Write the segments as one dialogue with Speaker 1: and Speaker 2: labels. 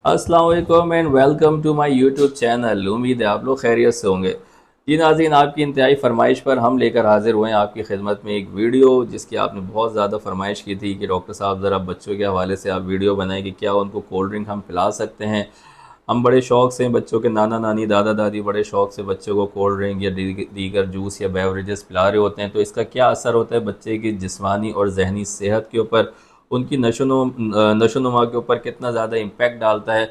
Speaker 1: अस्सलाम वालेकुम and welcome to my YouTube channel. उम्मीद है आप लोग खैरियत से होंगे। जी नाज़रीन, आपकी इंतहाई फरमाइश पर हम लेकर हाजिर हुए हैं आपकी खिदमत में एक वीडियो, जिसकी आपने बहुत ज़्यादा फरमाइश की थी कि डॉक्टर साहब ज़रा बच्चों के हवाले से आप वीडियो बनाएं कि क्या उनको कोल्ड ड्रिंक हम पिला सकते हैं। हम बड़े शौक़ से बच्चों के नाना नानी दादा दादी बड़े शौक़ से बच्चों को कोल्ड ड्रिंक या दीगर जूस या बेवरेजेस पिला रहे होते हैं, तो इसका क्या असर होता है बच्चे की जिस्मानी और जहनी सेहत के ऊपर, उनकी नशोनुमा के ऊपर कितना ज़्यादा इम्पेक्ट डालता है।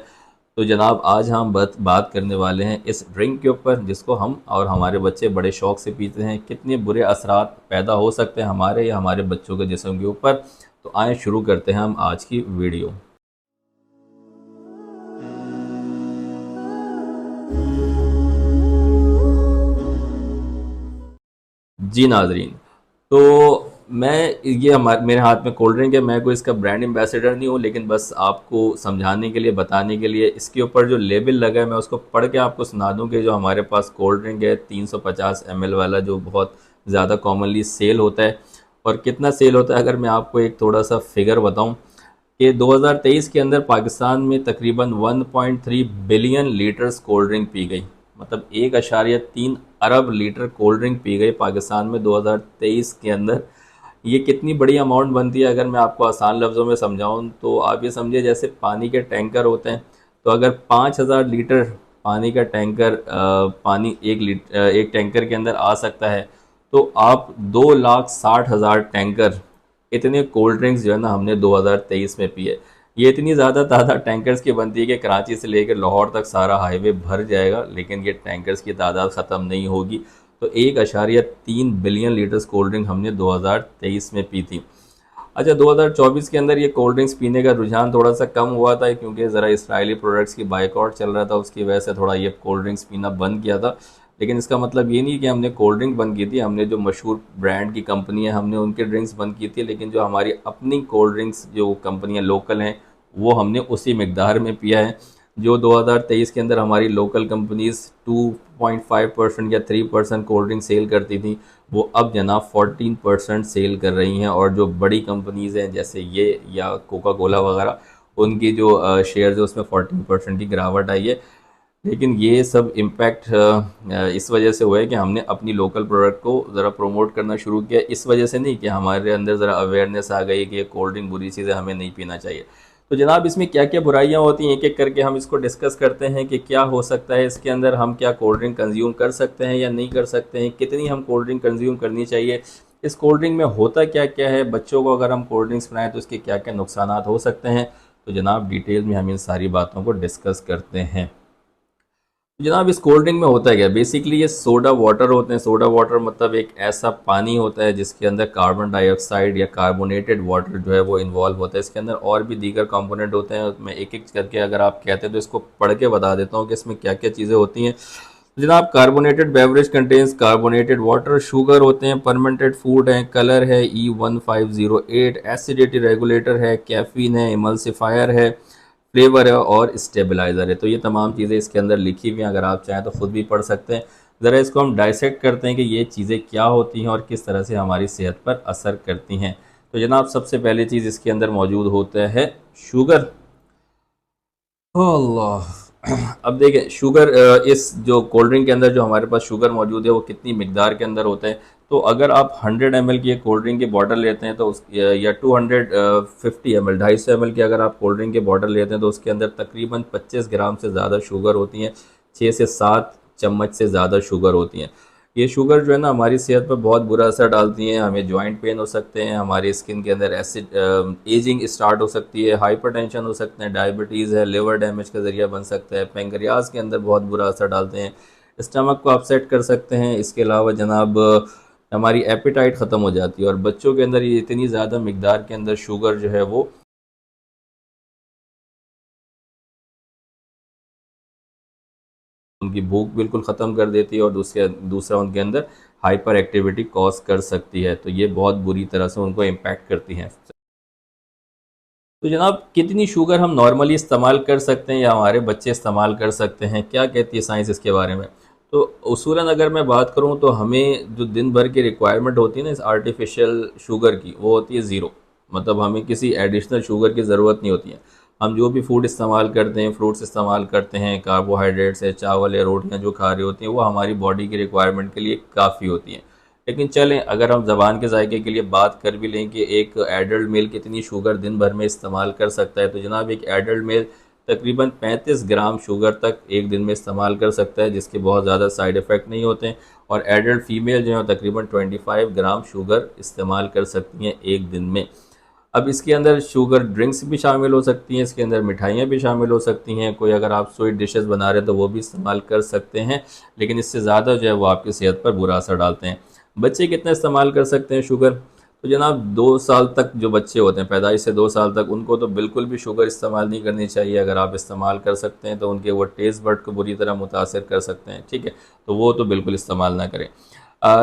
Speaker 1: तो जनाब, आज हम बात करने वाले हैं इस ड्रिंक के ऊपर, जिसको हम और हमारे बच्चे बड़े शौक़ से पीते हैं। कितने बुरे असरात पैदा हो सकते हैं हमारे या हमारे बच्चों के जिस्म के ऊपर। तो आए शुरू करते हैं हम आज की वीडियो। जी नाजरीन, तो मैं ये मेरे हाथ में कोल्ड ड्रिंक है। मैं कोई इसका ब्रांड एम्बेसडर नहीं हूँ, लेकिन बस आपको समझाने के लिए, बताने के लिए, इसके ऊपर जो लेबल लगा है मैं उसको पढ़ के आपको सुना दूँ कि जो हमारे पास कोल्ड ड्रिंक है 350 ml वाला, जो बहुत ज़्यादा कॉमनली सेल होता है, और कितना सेल होता है अगर मैं आपको एक थोड़ा सा फिगर बताऊँ कि 2023 के अंदर पाकिस्तान में तकरीबन 1.3 billion litres cold drink P गई। मतलब 1.3 अरब लीटर कोल्ड ड्रिंक पी गई पाकिस्तान में 2023 के अंदर। ये कितनी बड़ी अमाउंट बनती है अगर मैं आपको आसान लफ्ज़ों में समझाऊं तो आप ये समझिए जैसे पानी के टैंकर होते हैं। तो अगर 5,000 लीटर पानी का टैंकर पानी एक टैंकर के अंदर आ सकता है, तो आप 2,60,000 टैंकर इतने कोल्ड ड्रिंक्स जो है ना हमने 2023 में पिए। ये इतनी ज़्यादा तादाद टैंकर्स की बनती है कि कराची से लेकर लाहौर तक सारा हाईवे भर जाएगा, लेकिन ये टैंकर्स की तादाद ख़त्म नहीं होगी। तो 1.3 बिलियन लीटर्स कोल्ड ड्रिंक हमने 2023 में पी थी। अच्छा, 2024 के अंदर ये कोल्ड ड्रिंक्स पीने का रुझान थोड़ा सा कम हुआ था, क्योंकि ज़रा इसराइली प्रोडक्ट्स की बाइकआउट चल रहा था, उसकी वजह से थोड़ा ये कोल्ड ड्रिंक्स पीना बंद किया था। लेकिन इसका मतलब ये नहीं कि हमने कोल्ड ड्रिंक बंद की थी। हमने जो मशहूर ब्रांड की कंपनी है हमने उनके ड्रिंक्स बंद की थी, लेकिन जो हमारी अपनी कोल्ड ड्रिंक्स जो कंपनियाँ लोकल हैं वो हमने उसी मकदार में पिया है। जो 2023 के अंदर हमारी लोकल कंपनीज़ 2.5% या 3% कोल्ड ड्रिंक सेल करती थी, वो अब जनाब 14% सेल कर रही हैं। और जो बड़ी कंपनीज़ हैं जैसे ये या कोका कोला वगैरह, उनकी जो शेयर्स है उसमें 14% की गिरावट आई है। लेकिन ये सब इम्पैक्ट इस वजह से हुआ है कि हमने अपनी लोकल प्रोडक्ट को ज़रा प्रमोट करना शुरू किया। इस वजह से नहीं कि हमारे अंदर ज़रा अवेयरनेस आ गई कि ये कोल्ड ड्रिंक बुरी चीज़ है, हमें नहीं पीना चाहिए। तो जनाब, इसमें क्या क्या बुराइयां होती हैं एक एक करके हम इसको डिस्कस करते हैं कि क्या हो सकता है इसके अंदर, हम क्या कोल्ड ड्रिंक कंज्यूम कर सकते हैं या नहीं कर सकते हैं, कितनी हम कोल्ड ड्रिंक कंज्यूम करनी चाहिए, इस कोल्ड ड्रिंक में होता क्या क्या है, बच्चों को अगर हम कोल्ड ड्रिंक्स पिलाएं तो इसके क्या क्या नुकसान हो सकते हैं। तो जनाब, डिटेल में हम इन सारी बातों को डिस्कस करते हैं। जनाब, इस कोल्ड ड्रिंक में होता है क्या, बेसिकली ये सोडा वाटर होते हैं। सोडा वाटर मतलब एक ऐसा पानी होता है जिसके अंदर कार्बन डाइऑक्साइड या कार्बोनेटेड वाटर जो है वो इन्वॉल्व होता है। इसके अंदर और भी दीगर कंपोनेंट होते हैं। मैं एक एक करके अगर आप कहते हैं तो इसको पढ़ के बता देता हूँ कि इसमें क्या क्या चीज़ें होती हैं। जनाब, carbonated beverage contains carbonated water, sugar होते हैं, परमेंटेड फूड है, कलर है E1508, एसिडिटी रेगुलेटर है, कैफीन है, इमल्सिफायर है, फ्लेवर है और स्टेबलाइज़र है। तो ये तमाम चीज़ें इसके अंदर लिखी हुई हैं, अगर आप चाहें तो ख़ुद भी पढ़ सकते हैं। ज़रा इसको हम डाइसेक्ट करते हैं कि ये चीज़ें क्या होती हैं और किस तरह से हमारी सेहत पर असर करती हैं। तो जनाब, सबसे पहली चीज़ इसके अंदर मौजूद होता है शुगर। अल्लाह अब देखें, शुगर इस जो कोल्ड ड्रिंक के अंदर जो हमारे पास शुगर मौजूद है वो कितनी मिकदार के अंदर होता है। तो अगर आप 100 ml की एक कोल्ड ड्रिंक की बॉटल लेते हैं तो उस या 250 ml 250 ml की अगर आप कोल्ड ड्रिंक की बॉटल लेते हैं तो उसके अंदर तकरीबन 25 ग्राम से ज़्यादा शुगर होती हैं। 6 से 7 चम्मच से ज़्यादा शुगर होती हैं। ये शुगर जो है ना हमारी सेहत पर बहुत बुरा असर डालती हैं। हमें जॉइंट पेन हो सकते हैं, हमारी स्किन के अंदर एसिड एजिंग स्टार्ट हो सकती है, हाइपरटेंशन हो सकते हैं, डायबिटीज़ है, लिवर डैमेज का ज़रिया बन सकता है, पेंक्रियाज के अंदर बहुत बुरा असर डालते हैं, स्टमक को अपसेट कर सकते हैं। इसके अलावा जनाब, हमारी एपेटाइट ख़त्म हो जाती है। और बच्चों के अंदर ये इतनी ज़्यादा मिकदार के अंदर शुगर जो है वो उनकी भूख बिल्कुल ख़त्म कर देती है और दूसरा उनके अंदर हाइपर एक्टिविटी कॉज कर सकती है। तो ये बहुत बुरी तरह से उनको इम्पैक्ट करती हैं। तो जनाब, कितनी शुगर हम नॉर्मली इस्तेमाल कर सकते हैं या हमारे बच्चे इस्तेमाल कर सकते हैं, क्या कहती है साइंस इसके बारे में। तो उसूलन अगर मैं बात करूं तो हमें जो दिन भर की रिक्वायरमेंट होती है ना इस आर्टिफिशियल शुगर की, वो होती है ज़ीरो। मतलब हमें किसी एडिशनल शुगर की ज़रूरत नहीं होती है। हम जो भी फूड इस्तेमाल करते हैं, फ्रूट्स इस्तेमाल करते हैं, कार्बोहाइड्रेट्स है, चावल या रोटियां जो खा रही होती हैं, वो हमारी बॉडी की रिक्वायरमेंट के लिए काफ़ी होती हैं। लेकिन चलें, अगर हम ज़बान के जायके के लिए बात कर भी लें कि एक एडल्ट मेल कितनी शुगर दिन भर में इस्तेमाल कर सकता है, तो जनाब एक एडल्ट मेल तकरीबन 35 ग्राम शुगर तक एक दिन में इस्तेमाल कर सकता है, जिसके बहुत ज़्यादा साइड इफ़ेक्ट नहीं होते हैं। और एडल्ट फीमेल जो है तकरीबन 25 ग्राम शुगर इस्तेमाल कर सकती हैं एक दिन में। अब इसके अंदर शुगर ड्रिंक्स भी शामिल हो सकती हैं, इसके अंदर मिठाइयाँ भी शामिल हो सकती हैं, कोई अगर आप स्वीट डिशेस बना रहे हैं तो वो भी इस्तेमाल कर सकते हैं, लेकिन इससे ज़्यादा जो है वो आपकी सेहत पर बुरा असर डालते हैं। बच्चे कितना इस्तेमाल कर सकते हैं शुगर? तो जनाब 2 साल तक जो बच्चे होते हैं, पैदाइश से 2 साल तक, उनको तो बिल्कुल भी शुगर इस्तेमाल नहीं करनी चाहिए। अगर आप इस्तेमाल कर सकते हैं तो उनके वो टेस्ट बड को बुरी तरह मुतासर कर सकते हैं, ठीक है, तो वो तो बिल्कुल इस्तेमाल ना करें।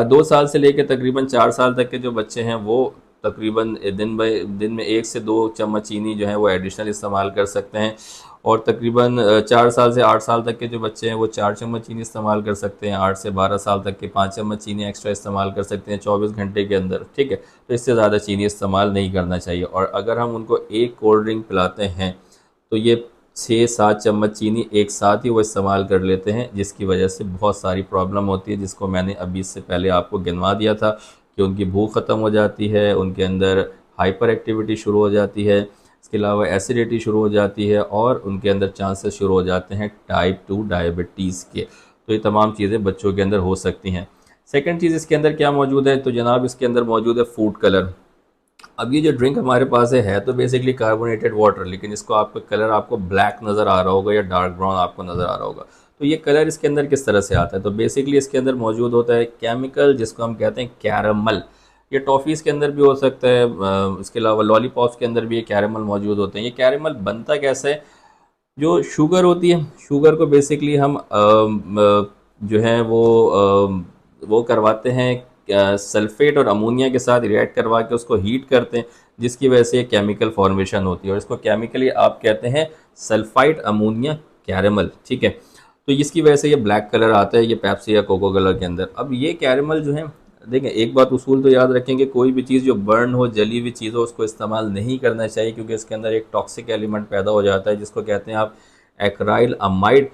Speaker 1: 2 साल से लेकर तकरीबन 4 साल तक के जो बच्चे हैं वो तकरीबन दिन में 1 से 2 चम्मच चीनी जो है वो एडिशनल इस्तेमाल कर सकते हैं। और तकरीबन 4 साल से 8 साल तक के जो बच्चे हैं वो 4 चम्मच चीनी इस्तेमाल कर सकते हैं। 8 से 12 साल तक के 5 चम्मच चीनी एक्स्ट्रा इस्तेमाल कर सकते हैं 24 घंटे के अंदर, ठीक है। तो इससे ज़्यादा चीनी इस्तेमाल नहीं करना चाहिए। और अगर हम उनको एक कोल्ड ड्रिंक पिलाते हैं तो ये 6-7 चम्मच चीनी एक साथ ही वो इस्तेमाल कर लेते हैं, जिसकी वजह से बहुत सारी प्रॉब्लम होती है, जिसको मैंने अभी इससे पहले आपको गिनवा दिया था कि उनकी भूख ख़त्म हो जाती है, उनके अंदर हाइपर एक्टिविटी शुरू हो जाती है, इसके अलावा एसिडिटी शुरू हो जाती है, और उनके अंदर चांसेस शुरू हो जाते हैं टाइप 2 डायबिटीज़ के। तो ये तमाम चीज़ें बच्चों के अंदर हो सकती हैं। सेकंड चीज़ इसके अंदर क्या मौजूद है? तो जनाब इसके अंदर मौजूद है फूड कलर। अब ये जो ड्रिंक हमारे पास है तो बेसिकली कार्बोनेटेड वाटर, लेकिन इसको आपका कलर आपको ब्लैक नज़र आ रहा होगा या डार्क ब्राउन आपको नज़र आ रहा होगा। तो ये कलर इसके अंदर किस तरह से आता है? तो बेसिकली इसके अंदर मौजूद होता है केमिकल, जिसको हम कहते हैं कैरमल। ये टॉफ़ीज़ के अंदर भी हो सकता है, इसके अलावा लॉलीपॉप्स के अंदर भी ये कैरमल मौजूद होते हैं। ये कैरमल बनता कैसे है? जो शुगर होती है, शुगर को बेसिकली हम जो है वो करवाते हैं सल्फेट और अमोनिया के साथ रिएक्ट करवा के उसको हीट करते हैं, जिसकी वजह से ये केमिकल फॉर्मेशन होती है, और इसको केमिकली आप कहते हैं सल्फाइड अमोनिया कैरमल, ठीक है। तो इसकी वजह से ये ब्लैक कलर आता है ये पेप्सी या कोको कोला के अंदर। अब ये कैरमल जो है, देखें एक बात उसूल तो याद रखेंगे, कोई भी चीज़ जो बर्न हो, जली हुई चीज़ हो, उसको इस्तेमाल नहीं करना चाहिए, क्योंकि इसके अंदर एक टॉक्सिक एलिमेंट पैदा हो जाता है जिसको कहते हैं आप एक्राइल अमाइड।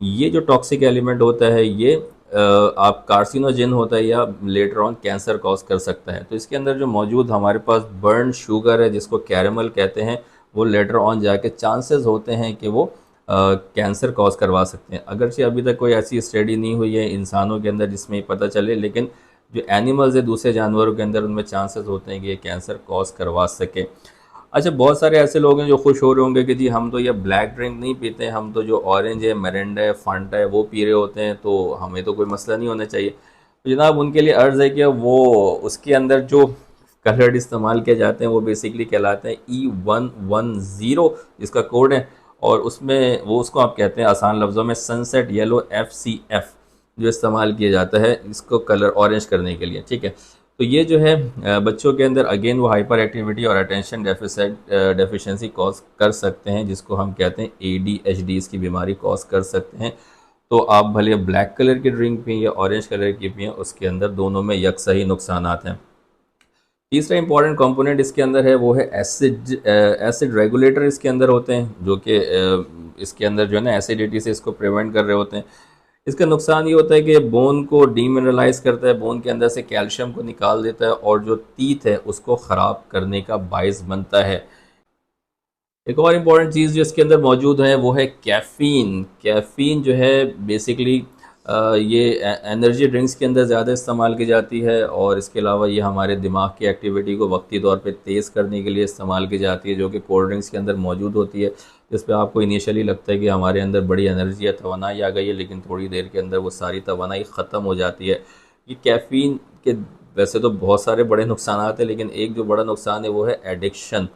Speaker 1: ये जो टॉक्सिक एलिमेंट होता है ये आप कार्सिनोजेन होता है या लेटर ऑन कैंसर कॉज कर सकता है। तो इसके अंदर जो मौजूद हमारे पास बर्न शुगर है जिसको कैरमल कहते हैं, वो लेटर ऑन जाके चांसेस होते हैं कि वो कैंसर कॉज करवा सकते हैं। अगरचे अभी तक कोई ऐसी स्टडी नहीं हुई है इंसानों के अंदर जिसमें ये पता चले, लेकिन जो एनिमल्स है दूसरे जानवरों के अंदर, उनमें चांसेस होते हैं कि ये कैंसर कॉज करवा सके। अच्छा, बहुत सारे ऐसे लोग हैं जो खुश हो रहे होंगे कि जी हम तो ये ब्लैक ड्रिंक नहीं पीते, हम तो जो ऑरेंज है, मिरिंडा है, फांटा है वो पी रहे होते हैं, तो हमें तो कोई मसला नहीं होना चाहिए। तो जनाब उनके लिए अर्ज़ है कि वो उसके अंदर जो कलर्ड इस्तेमाल किए जाते हैं वो बेसिकली कहलाते हैं E110, जिसका कोड है, और उसमें वो उसको आप कहते हैं आसान लफ्ज़ों में सनसेट येलो FCF, जो इस्तेमाल किया जाता है इसको कलर ऑरेंज करने के लिए, ठीक है। तो ये जो है बच्चों के अंदर अगेन वो हाइपर एक्टिविटी और अटेंशन डेफिशिएंसी कॉज कर सकते हैं, जिसको हम कहते हैं ADHD, इसकी बीमारी कॉज कर सकते हैं। तो आप भले ब्लैक कलर की ड्रिंक पिएं या ऑरेंज कलर की पिएं, उसके अंदर दोनों में यकसा ही नुकसानात हैं। तीसरा इंपॉर्टेंट कंपोनेंट इसके अंदर है वो है एसिड रेगुलेटर इसके अंदर होते हैं, जो कि इसके अंदर जो है ना एसिडिटी से इसको प्रिवेंट कर रहे होते हैं। इसका नुकसान ये होता है कि बोन को डीमिनरलाइज करता है, बोन के अंदर से कैल्शियम को निकाल देता है, और जो टीथ है उसको ख़राब करने का बायस बनता है। एक और इम्पॉर्टेंट चीज़ जो इसके अंदर मौजूद है वो है कैफ़ीन। कैफ़ीन जो है बेसिकली ये एनर्जी ड्रिंक्स के अंदर ज़्यादा इस्तेमाल की जाती है, और इसके अलावा ये हमारे दिमाग की एक्टिविटी को वक्ती तौर पे तेज़ करने के लिए इस्तेमाल की जाती है, जो कि कोल्ड ड्रिंक्स के अंदर मौजूद होती है, जिस पे आपको इनिशियली लगता है कि हमारे अंदर बड़ी एनर्जी या तवानाई आ गई है, लेकिन थोड़ी देर के अंदर वो सारी तवानाई ख़त्म हो जाती है। ये कैफ़ीन के वैसे तो बहुत सारे बड़े नुकसान हैं, लेकिन एक जो बड़ा नुकसान है वो है एडिक्शन।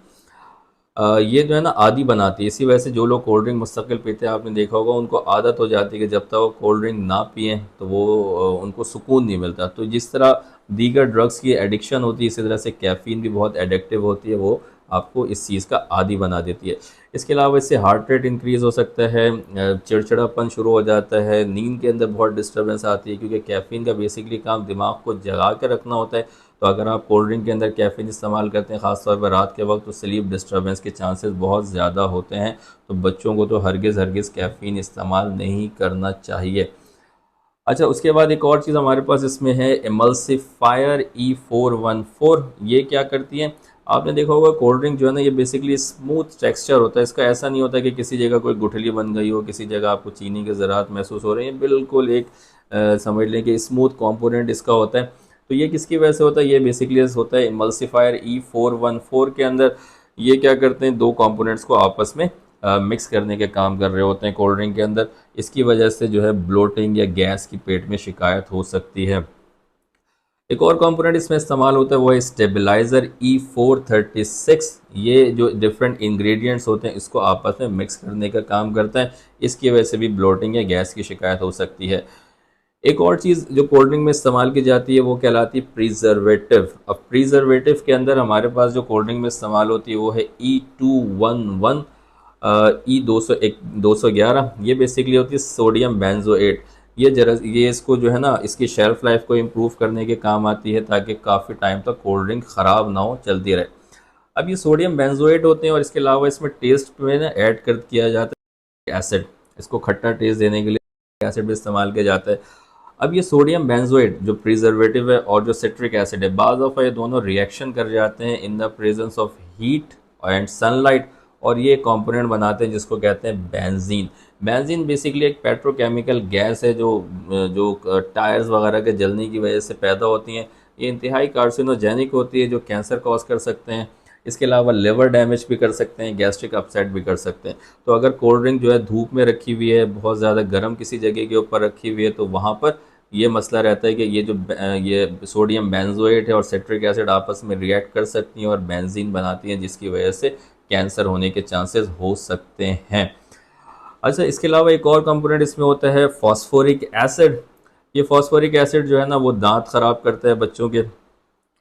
Speaker 1: ये जो है ना आदी बनाती है, इसी वजह से जो लोग कोल्ड ड्रिंक मुस्तकिल पीते हैं, आपने देखा होगा उनको आदत हो जाती है कि जब तक वो कोल्ड ड्रिंक ना पिएं तो वो उनको सुकून नहीं मिलता। तो जिस तरह दीगर ड्रग्स की एडिक्शन होती है, इसी तरह से कैफ़ीन भी बहुत एडिक्टिव होती है, वो आपको इस चीज़ का आदी बना देती है। इसके अलावा इससे हार्ट रेट इंक्रीज़ हो सकता है, चिड़चिड़ापन शुरू हो जाता है, नींद के अंदर बहुत डिस्टर्बेंस आती है, क्योंकि कैफ़ीन का बेसिकली काम दिमाग को जगा के रखना होता है। तो अगर आप कोल्ड ड्रिंक के अंदर कैफ़ीन इस्तेमाल करते हैं ख़ासतौर पर रात के वक्त, तो स्लीप डिस्टर्बेंस के चांसेस बहुत ज़्यादा होते हैं। तो बच्चों को तो हरगिज़ कैफ़ीन इस्तेमाल नहीं करना चाहिए। अच्छा, उसके बाद एक और चीज़ हमारे पास इसमें है एमल्सिफायर E414। ये क्या करती है, आपने देखा होगा कोल्ड ड्रिंक जो है ना, ये बेसिकली स्मूथ टेक्सचर होता है इसका। ऐसा नहीं होता कि किसी जगह कोई गुठली बन गई हो, किसी जगह आपको चीनी के ज़रात महसूस हो रहे हैं। बिल्कुल एक समझ लें कि स्मूथ कंपोनेंट इसका होता है। तो ये किसकी वजह से होता है, ये बेसिकली होता है एमल्सिफायर E414 के अंदर। ये क्या करते हैं, दो कंपोनेंट्स को आपस में मिक्स करने के काम कर रहे होते हैं कोल्ड ड्रिंक के अंदर। इसकी वजह से जो है ब्लोटिंग या गैस की पेट में शिकायत हो सकती है। एक और कंपोनेंट इसमें इस्तेमाल होता है वो है स्टेबलाइज़र E436। ये जो डिफरेंट इंग्रेडिएंट्स होते हैं इसको आपस में मिक्स करने का काम करता है। इसकी वजह से भी ब्लोटिंग या गैस की शिकायत हो सकती है। एक और चीज़ जो कोल्ड ड्रिंक में इस्तेमाल की जाती है वो कहलाती है प्रिजर्वेटिव। अब प्रिजर्वेटिव के अंदर हमारे पास जो कोल्ड ड्रिंक में इस्तेमाल होती है वो है E211, E211। ये बेसिकली होती है सोडियम बेंजोएट। ये इसको जो है ना, इसकी शेल्फ लाइफ को इम्प्रूव करने के काम आती है, ताकि काफ़ी टाइम तक कोल्ड ड्रिंक ख़राब ना हो, चलती रहे। अब ये सोडियम बेंजोएट होते हैं और इसके अलावा इसमें टेस्ट में ना ऐड कर किया जाता है एसिड। इसको खट्टा टेस्ट देने के लिए एसिड भी इस्तेमाल किया जाता है। अब ये सोडियम बेंजोएट जो प्रिजर्वेटिव है और जो सिट्रिक एसिड है, बाज़ दफ़ा ये दोनों रिएक्शन कर जाते हैं in the presence of heat and sunlight, और ये कंपोनेंट बनाते हैं जिसको कहते हैं बेंजीन। बेंजीन बेसिकली एक पेट्रोकेमिकल गैस है जो जो टायर्स वगैरह के जलने की वजह से पैदा होती हैं। ये इंतहाई कार्सिनोजेनिक होती है, जो कैंसर कॉज कर सकते हैं। इसके अलावा लिवर डैमेज भी कर सकते हैं, गैस्ट्रिक अपसेट भी कर सकते हैं। तो अगर कोल्ड ड्रिंक जो है धूप में रखी हुई है, बहुत ज़्यादा गर्म किसी जगह के ऊपर रखी हुई है, तो वहाँ पर ये मसला रहता है कि ये सोडियम बेंजोएट है और सिट्रिक एसिड आपस में रिएक्ट कर सकती हैं और बेंजीन बनाती हैं, जिसकी वजह से कैंसर होने के चांसेस हो सकते हैं। अच्छा, इसके अलावा एक और कंपोनेंट इसमें होता है फॉस्फोरिक एसिड। ये फॉस्फोरिक एसिड जो है ना, वो दांत ख़राब करता है बच्चों के।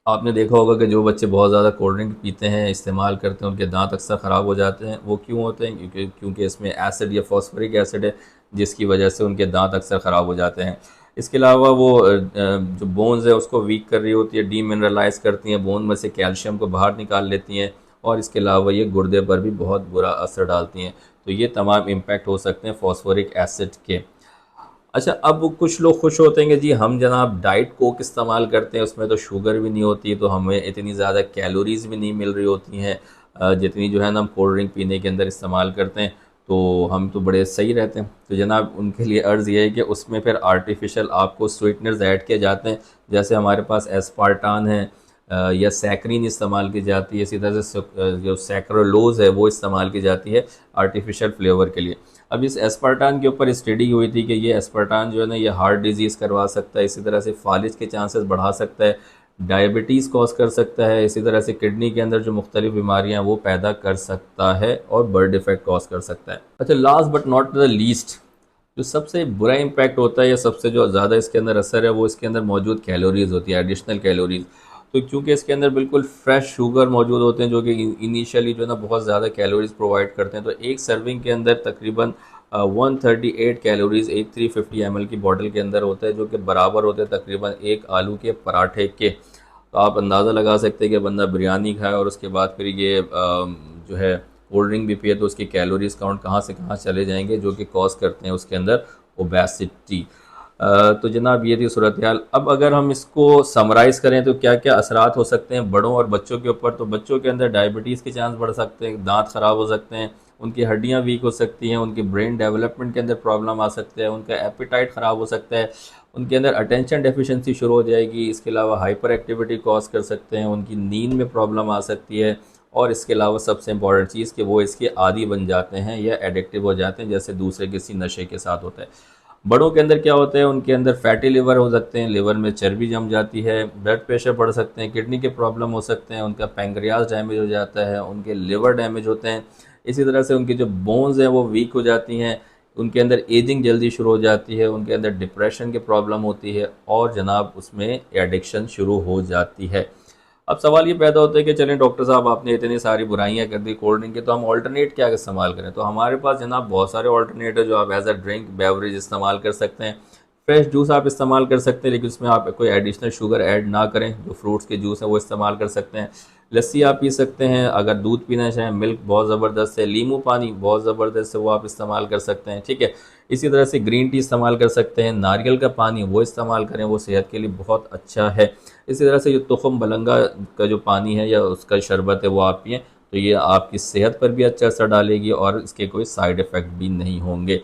Speaker 1: आपने देखा होगा कि जो बच्चे बहुत ज़्यादा कोल्ड ड्रिंक पीते हैं, इस्तेमाल करते हैं, उनके दांत अक्सर ख़राब हो जाते हैं। वो क्यों होते हैं, क्योंकि इसमें एसिड या फॉस्फोरिक एसिड है, जिसकी वजह से उनके दांत अक्सर ख़राब हो जाते हैं। इसके अलावा वो जो बोन्स है उसको वीक कर रही होती है, डीमिनरलाइज करती हैं, बोन में से कैल्शियम को बाहर निकाल लेती हैं, और इसके अलावा ये गुर्दे पर भी बहुत बुरा असर डालती हैं। तो ये तमाम इम्पैक्ट हो सकते हैं फॉस्फोरिक एसिड के। अच्छा, अब कुछ लोग खुश होते हैं कि जी हम जनाब डाइट कोक इस्तेमाल करते हैं, उसमें तो शुगर भी नहीं होती, तो हमें इतनी ज़्यादा कैलोरीज़ भी नहीं मिल रही होती हैं जितनी जो है ना हम कोल्ड ड्रिंक पीने के अंदर इस्तेमाल करते हैं, तो हम तो बड़े सही रहते हैं। तो जनाब उनके लिए अर्ज़ ये है कि उसमें फिर आर्टिफिशियल आपको स्वीटनर्स ऐड किए जाते हैं, जैसे हमारे पास एस्पार्टान है या सैक्रीन इस्तेमाल की जाती है। इसी तरह से जो सैक्रोलोज है वो इस्तेमाल की जाती है आर्टिफिशियल फ्लेवर के लिए। अब इस एस्पार्टान के ऊपर स्टडी हुई थी कि ये एस्पार्टान जो है ना, ये हार्ट डिजीज़ करवा सकता है, इसी तरह से फालिज के चांसेस बढ़ा सकता है, डायबिटीज़ कॉज कर सकता है, इसी तरह से किडनी के अंदर जो मुख्तलिफ बीमारियाँ हैं वो पैदा कर सकता है और बर्थ डिफेक्ट कॉज कर सकता है। अच्छा, last but not the least, जो सबसे बुरा इम्पैक्ट होता है या सबसे जो ज़्यादा इसके अंदर असर है, वो इसके अंदर मौजूद कैलोरीज़ होती है, एडिशनल कैलोरीज़। तो क्योंकि इसके अंदर बिल्कुल फ्रेश शुगर मौजूद होते हैं जो कि इनिशियली जो है ना बहुत ज़्यादा कैलोरीज़ प्रोवाइड करते हैं, तो एक सर्विंग के अंदर तकरीबन 138 कैलोरीज़ एक 350 ml की बॉटल के अंदर होता है, जो कि बराबर होते हैं तकरीबन एक आलू के पराठे के। तो आप अंदाज़ा लगा सकते हैं कि बंदा बिरयानी खाए और उसके बाद फिर ये जो है कोल्ड ड्रिंक भी पिए, तो उसकी कैलोरीज़ काउंट कहाँ से कहाँ चले जाएंगे, जो कि कॉज करते हैं उसके अंदर ओबेसिटी। तो जनाब ये थी सूरत हाल। अब अगर हम इसको समराइज़ करें तो क्या क्या असरात हो सकते हैं बड़ों और बच्चों के ऊपर, तो बच्चों के अंदर डायबिटीज़ के चांस बढ़ सकते हैं, दांत ख़राब हो सकते हैं, उनकी हड्डियां वीक हो सकती हैं, उनके ब्रेन डेवलपमेंट के अंदर प्रॉब्लम आ सकता है, उनका एपिटाइट ख़राब हो सकता है, उनके अंदर अटेंशन डेफिशिएंसी शुरू हो जाएगी। इसके अलावा हाइपर एक्टिविटी कॉज कर सकते हैं, उनकी नींद में प्रॉब्लम आ सकती है, और इसके अलावा सबसे इंपॉर्टेंट चीज़ कि वो इसके आदी बन जाते हैं या एडिक्टिव हो जाते हैं, जैसे दूसरे किसी नशे के साथ होता है। बड़ों के अंदर क्या होता है, उनके अंदर फैटी लिवर हो सकते हैं, लिवर में चर्बी जम जाती है, ब्लड प्रेशर बढ़ सकते हैं, किडनी के प्रॉब्लम हो सकते हैं, उनका पैंक्रियाज डैमेज हो जाता है, उनके लिवर डैमेज होते हैं। इसी तरह से उनकी जो बोन्स हैं वो वीक हो जाती हैं, उनके अंदर एजिंग जल्दी शुरू हो जाती है, उनके अंदर डिप्रेशन की प्रॉब्लम होती है, और जनाब उसमें एडिक्शन शुरू हो जाती है। अब सवाल ये पैदा होता है कि चलें डॉक्टर साहब, आपने इतनी सारी बुराइयां कर दी कोल्ड ड्रिंक की, तो हम ऑल्टरनेट क्या इस्तेमाल करें? तो हमारे पास जनाब बहुत सारे ऑल्टरनेट है जो आप एज अ ड्रिंक बेवरेज इस्तेमाल कर सकते हैं। फ्रेश जूस आप इस्तेमाल कर सकते हैं, लेकिन उसमें आप कोई एडिशनल शुगर ऐड ना करें। जो फ्रूट्स के जूस है वो इस्तेमाल कर सकते हैं। लस्सी आप पी सकते हैं, अगर दूध पीना चाहें, मिल्क बहुत ज़बरदस्त है, लीमू पानी बहुत ज़बरदस्त है, वो आप इस्तेमाल कर सकते हैं, ठीक है। इसी तरह से ग्रीन टी इस्तेमाल कर सकते हैं, नारियल का पानी वो इस्तेमाल करें, वो सेहत के लिए बहुत अच्छा है। इसी तरह से जो तुखम बलंगा का जो पानी है या उसका शरबत है वो आप पिएँ, तो ये आपकी सेहत पर भी अच्छा असर डालेगी और इसके कोई साइड इफ़ेक्ट भी नहीं होंगे।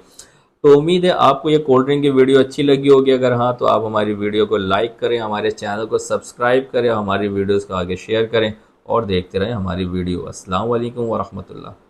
Speaker 1: तो उम्मीद है आपको ये कोल्ड ड्रिंक की वीडियो अच्छी लगी होगी। अगर हाँ, तो आप हमारी वीडियो को लाइक करें, हमारे चैनल को सब्सक्राइब करें, हमारी वीडियोस को आगे शेयर करें और देखते रहें हमारी वीडियो। अस्सलाम वालेकुम व रहमतुल्लाह।